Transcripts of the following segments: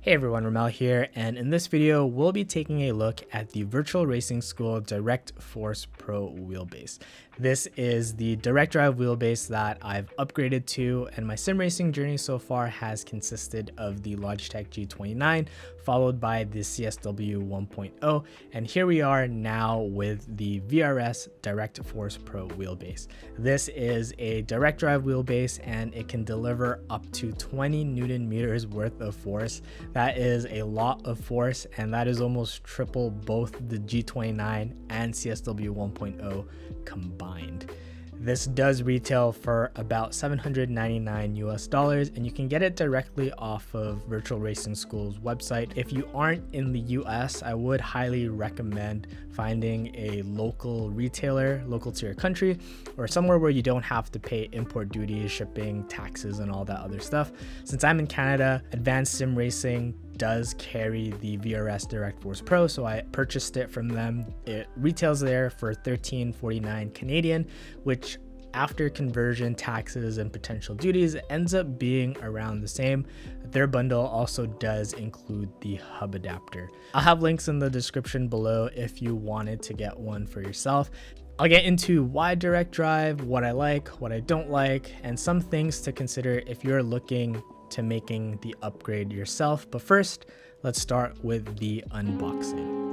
Hey everyone, Romel here, and in this video, we'll be taking a look at the Virtual Racing School DirectForce Pro Wheelbase. This is the direct drive wheelbase that I've upgraded to, and my sim racing journey so far has consisted of the Logitech G29, followed by the CSW 1.0, and here we are now with the VRS DirectForce Pro Wheelbase. This is a direct drive wheelbase, and it can deliver up to 20 Newton meters worth of force. That is a lot of force, and that is almost triple both the G29 and CSW 1.0 combined. This does retail for about $799 US, and you can get it directly off of Virtual Racing School's website. If you aren't in the US, I would highly recommend finding a local retailer, local to your country, or somewhere where you don't have to pay import duties, shipping, taxes, and all that other stuff. Since I'm in Canada, Advanced Sim Racing does carry the VRS DirectForce Pro, so I purchased it from them. It retails there for $13.49 Canadian, which after conversion, taxes, and potential duties, it ends up being around the same. Their bundle also does include the hub adapter. I'll have links in the description below if you wanted to get one for yourself. I'll get into why direct drive, what I like, what I don't like, and some things to consider if you're looking to making the upgrade yourself. But first, let's start with the unboxing.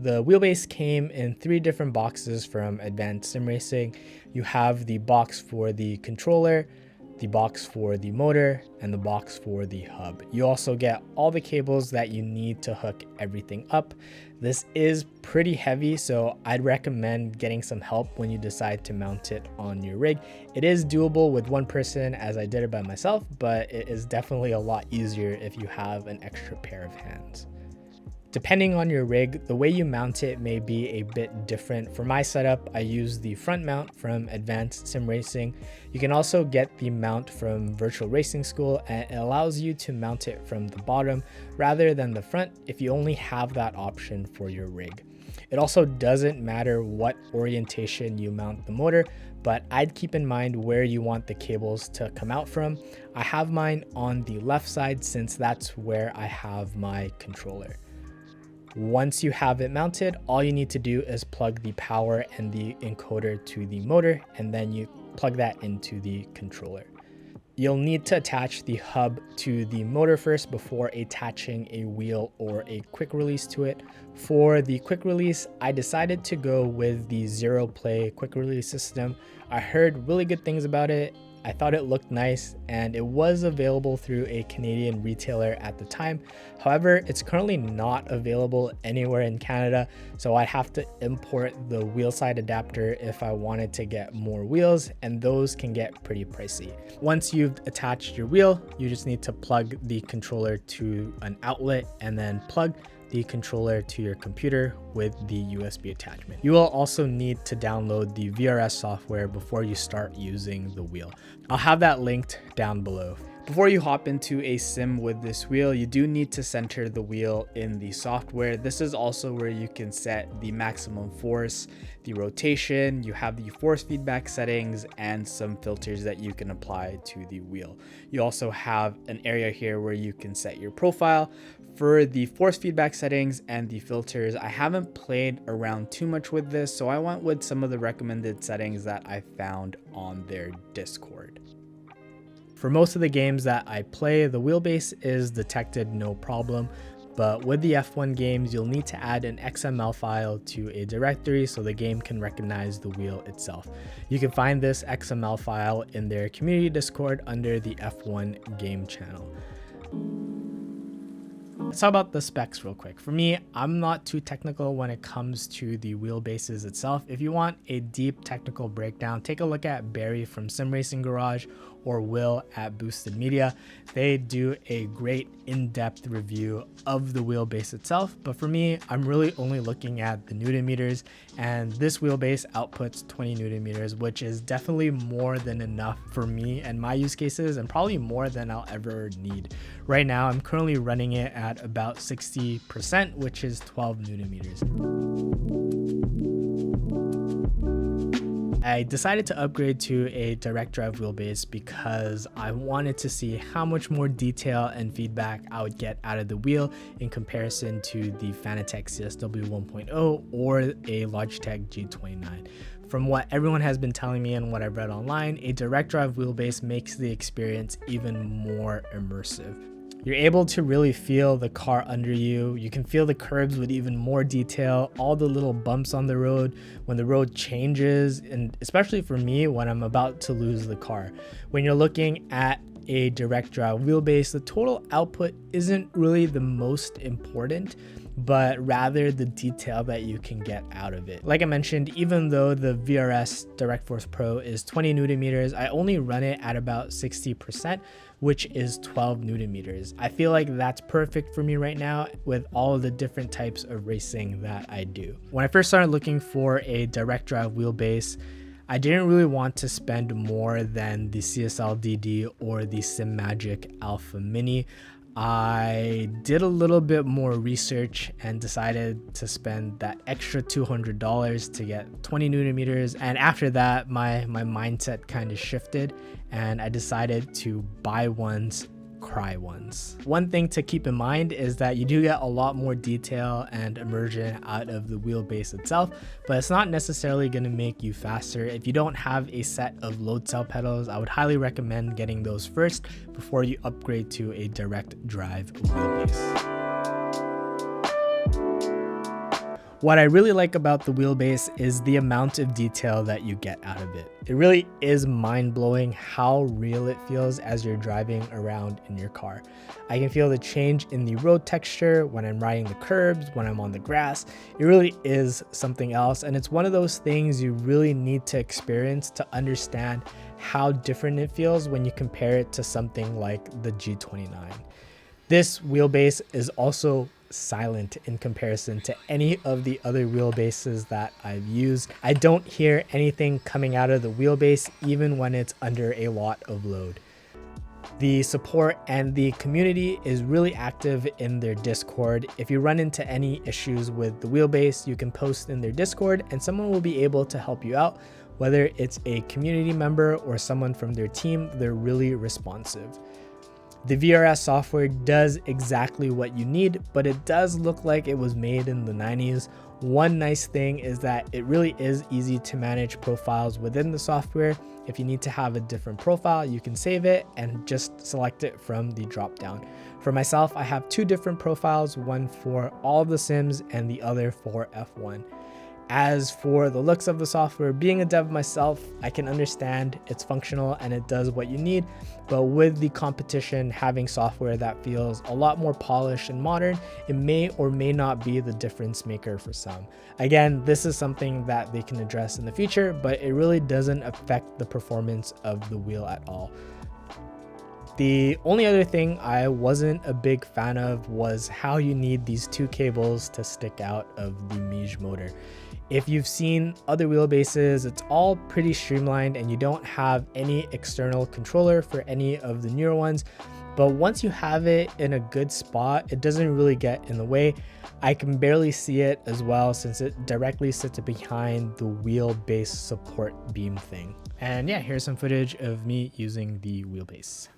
The wheelbase came in 3 different boxes from Advanced Sim Racing. You have the box for the controller, the box for the motor, and the box for the hub. You also get all the cables that you need to hook everything up. This is pretty heavy, so I'd recommend getting some help when you decide to mount it on your rig. It is doable with one person, as I did it by myself, but it is definitely a lot easier if you have an extra pair of hands. Depending on your rig, the way you mount it may be a bit different. For my setup, I use the front mount from Advanced Sim Racing. You can also get the mount from Virtual Racing School, and it allows you to mount it from the bottom rather than the front if you only have that option for your rig. It also doesn't matter what orientation you mount the motor, but I'd keep in mind where you want the cables to come out from. I have mine on the left side since that's where I have my controller. Once you have it mounted, all you need to do is plug the power and the encoder to the motor, and then you plug that into the controller. You'll need to attach the hub to the motor first before attaching a wheel or a quick release to it. For the quick release, I decided to go with the Zero Play quick release system. I heard really good things about it. I thought it looked nice, and it was available through a Canadian retailer at the time. However, it's currently not available anywhere in Canada, so I'd have to import the wheel side adapter if I wanted to get more wheels, and those can get pretty pricey. Once you've attached your wheel, you just need to plug the controller to an outlet and then plug the controller to your computer with the USB attachment. You will also need to download the VRS software before you start using the wheel. I'll have that linked down below. Before you hop into a sim with this wheel, you do need to center the wheel in the software. This is also where you can set the maximum force, the rotation, you have the force feedback settings, and some filters that you can apply to the wheel. You also have an area here where you can set your profile. For the force feedback settings and the filters, I haven't played around too much with this, so I went with some of the recommended settings that I found on their Discord. For most of the games that I play, the wheelbase is detected no problem, but with the F1 games, you'll need to add an XML file to a directory so the game can recognize the wheel itself. You can find this XML file in their community Discord under the F1 game channel. Let's talk about the specs real quick. For me, I'm not too technical when it comes to the wheelbases itself. If you want a deep technical breakdown, take a look at Barry from Sim Racing Garage or Will at Boosted Media. They do a great in-depth review of the wheelbase itself, but for me, I'm really only looking at the Newton meters, and this wheelbase outputs 20 Newton meters, which is definitely more than enough for me and my use cases, and probably more than I'll ever need. Right now, I'm currently running it at about 60%, which is 12 Newton meters. I decided to upgrade to a direct drive wheelbase because I wanted to see how much more detail and feedback I would get out of the wheel in comparison to the Fanatec CSW 1.0 or a Logitech G29. From what everyone has been telling me and what I've read online, a direct drive wheelbase makes the experience even more immersive. You're able to really feel the car under you. You can feel the curbs with even more detail, all the little bumps on the road when the road changes, and especially for me when I'm about to lose the car. When you're looking at a direct drive wheelbase, the total output isn't really the most important, but rather the detail that you can get out of it. Like I mentioned, even though the VRS DirectForce Pro is 20 Newton meters, I only run it at about 60%, which is 12 Newton meters. I feel like that's perfect for me right now with all of the different types of racing that I do. When I first started looking for a direct drive wheelbase, I didn't really want to spend more than the CSL DD or the SimMagic Alpha Mini. I did a little bit more research and decided to spend that extra $200 to get 20 Newton meters. And after that, my mindset kind of shifted and I decided to buy ones, cry ones. One thing to keep in mind is that you do get a lot more detail and immersion out of the wheelbase itself, but it's not necessarily going to make you faster. If you don't have a set of load cell pedals, I would highly recommend getting those first before you upgrade to a direct drive wheelbase. What I really like about the wheelbase is the amount of detail that you get out of it. It really is mind-blowing how real it feels as you're driving around in your car. I can feel the change in the road texture when I'm riding the curbs, when I'm on the grass. It really is something else, and it's one of those things you really need to experience to understand how different it feels when you compare it to something like the G29. This wheelbase is also silent in comparison to any of the other wheelbases that I've used. I don't hear anything coming out of the wheelbase even when it's under a lot of load. The support and the community is really active in their Discord. If you run into any issues with the wheelbase, you can post in their Discord and someone will be able to help you out. Whether it's a community member or someone from their team, they're really responsive. The VRS software does exactly what you need, but it does look like it was made in the 90s. One nice thing is that it really is easy to manage profiles within the software. If you need to have a different profile, you can save it and just select it from the drop-down. For myself, I have two different profiles, one for all the sims and the other for F1. As for the looks of the software, being a dev myself, I can understand it's functional and it does what you need, but with the competition having software that feels a lot more polished and modern, it may or may not be the difference maker for some. Again, this is something that they can address in the future, but it really doesn't affect the performance of the wheel at all. The only other thing I wasn't a big fan of was how you need these two cables to stick out of the Miege motor. If you've seen other wheelbases, it's all pretty streamlined and you don't have any external controller for any of the newer ones. But once you have it in a good spot, it doesn't really get in the way. I can barely see it as well since it directly sits behind the wheelbase support beam thing. And yeah, here's some footage of me using the wheelbase.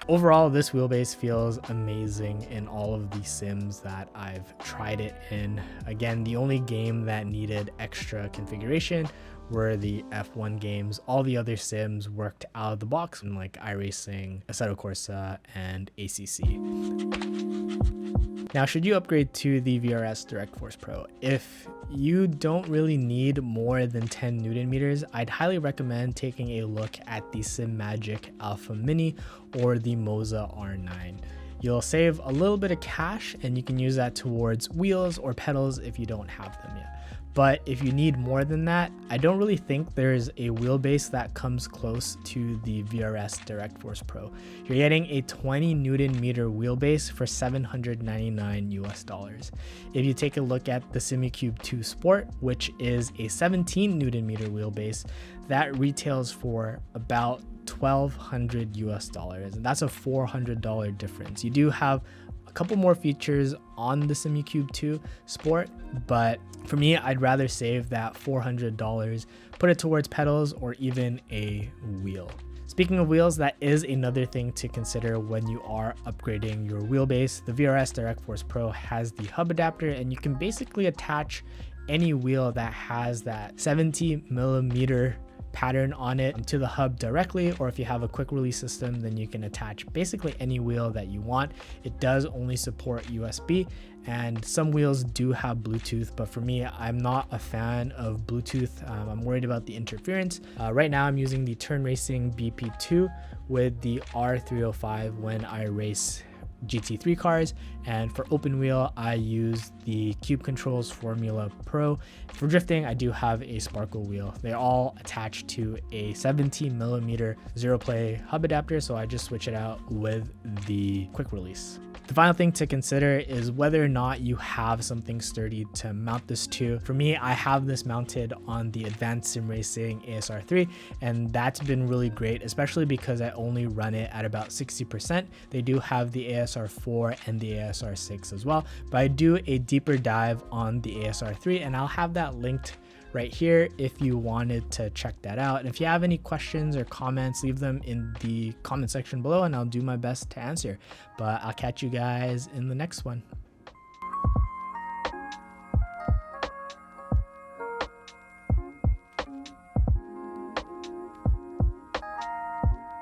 Overall, this wheelbase feels amazing in all of the sims that I've tried it in. Again, the only game that needed extra configuration were the F1 games. All the other sims worked out of the box, like iRacing, Assetto Corsa, and ACC. Now, should you upgrade to the VRS DirectForce Pro? If you don't really need more than 10 Newton meters, I'd highly recommend taking a look at the SimMagic Alpha Mini or the Moza R9. You'll save a little bit of cash and you can use that towards wheels or pedals if you don't have them yet. But if you need more than that, I don't really think there's a wheelbase that comes close to the VRS DirectForce Pro. You're getting a 20 Newton meter wheelbase for $799 US. If you take a look at the SimiCube 2 Sport, which is a 17 Newton meter wheelbase, that retails for about $1,200 US, and that's a $400 difference. You do have a couple more features on the SimiCube 2 Sport, but for me, I'd rather save that $400, put it towards pedals or even a wheel. Speaking of wheels, that is another thing to consider when you are upgrading your wheelbase. The VRS DirectForce Pro has the hub adapter, and you can basically attach any wheel that has that 70mm pattern on it to the hub directly, or if you have a quick release system, then you can attach basically any wheel that you want. It does only support USB, and some wheels do have Bluetooth, but for me, I'm not a fan of Bluetooth. I'm worried about the interference. Right now I'm using the Turn Racing BP2 with the R305 when I race GT3 cars, and for open wheel I use the CubeControls Formula Pro. For drifting, I do have a Sparco wheel. They're all attached to a 17mm zero play hub adapter, so I just switch it out with the quick release. The final thing to consider is whether or not you have something sturdy to mount this to. For me, I have this mounted on the Advanced SimRacing ASR3, and that's been really great, especially because I only run it at about 60%. They do have the ASR4 and the ASR6 as well, but I do a deeper dive on the ASR3, and I'll have that linked right here if you wanted to check that out. And if you have any questions or comments, leave them in the comment section below and I'll do my best to answer. But I'll catch you guys in the next one.